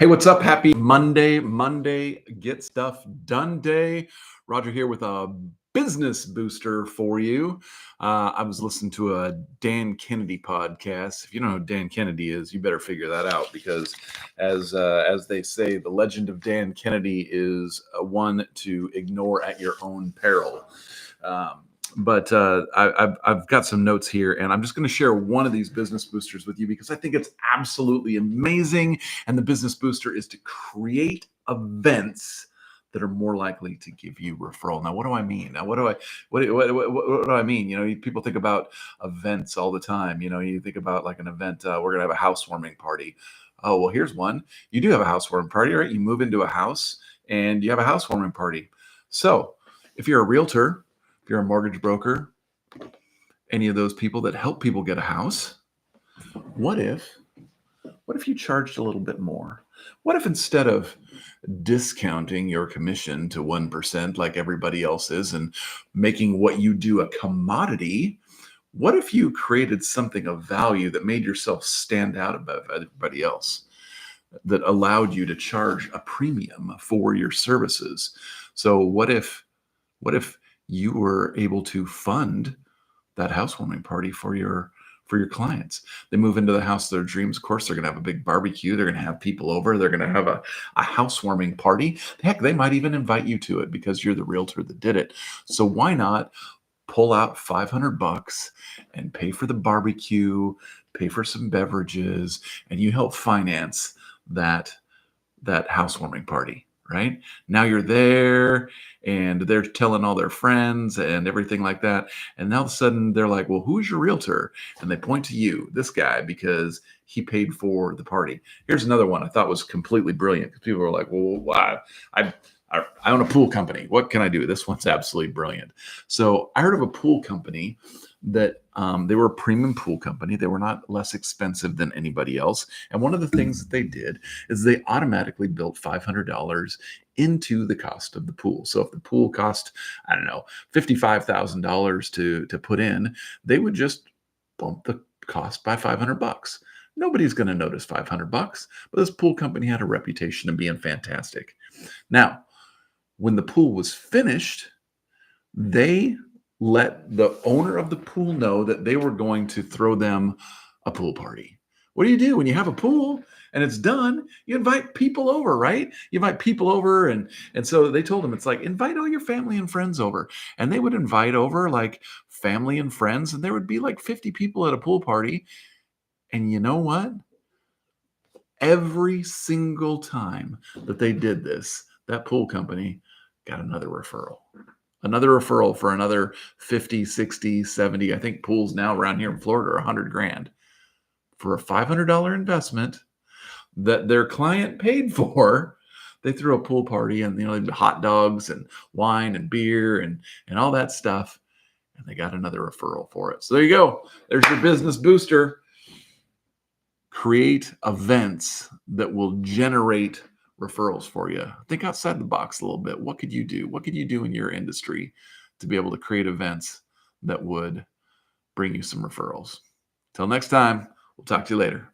Hey, what's up? Happy Monday. Monday, get stuff done day. Roger here with a business booster for you. I was listening to a Dan Kennedy podcast. If you don't know who Dan Kennedy is, you better figure that out because, as they say, the legend of Dan Kennedy is one to ignore at your own peril. Um, but I've got some notes here, and I'm just going to share one of these business boosters with you because I think it's absolutely amazing. And the business booster is to create events that are more likely to give you referral. Now, what do I mean? Now, what do I mean? People think about events all the time. You think about like an event. We're gonna have a housewarming party. Oh, well, here's one. You do have a housewarming party, right? You move into a house and you have a housewarming party. So, if you're a realtor, if you're a mortgage broker, any of those people that help people get a house, what if you charged a little bit more? What if instead of discounting your commission to 1% like everybody else is and making what you do a commodity, what if you created something of value that made yourself stand out above everybody else, that allowed you to charge a premium for your services? So what if you were able to fund that housewarming party for your clients? They move into the house of their dreams. Of course, they're going to have a big barbecue. They're going to have people over. They're going to have a housewarming party. Heck, they might even invite you to it because you're the realtor that did it. So why not pull out $500 and pay for the barbecue, pay for some beverages, and you help finance that housewarming party, right? Now you're there and they're telling all their friends and everything like that. And now all of a sudden they're like, well, who's your realtor? And they point to you, this guy, because he paid for the party. Here's another one I thought was completely brilliant because people were like, well, why? I own a pool company. What can I do? This one's absolutely brilliant. So I heard of a pool company that they were a premium pool company. They were not less expensive than anybody else. And one of the things that they did is they automatically built $500 into the cost of the pool. So if the pool cost, I don't know, $55,000 to put in, they would just bump the cost by $500. Nobody's going to notice $500, but this pool company had a reputation of being fantastic. Now, when the pool was finished, they let the owner of the pool know that they were going to throw them a pool party. What do you do when you have a pool and it's done? You invite people over, right? You invite people over, and so they told them, it's like, invite all your family and friends over. And they would invite over like family and friends, and there would be like 50 people at a pool party. And you know what? Every single time that they did this, that pool company got another referral for another 50, 60, 70. I think pools now around here in Florida are 100 grand for a $500 investment that their client paid for. They threw a pool party, and hot dogs and wine and beer and all that stuff, and they got another referral for it. So there you go. There's your business booster. Create events that will generate referrals for you. Think outside the box a little bit. What could you do? What could you do in your industry to be able to create events that would bring you some referrals? Till next time, we'll talk to you later.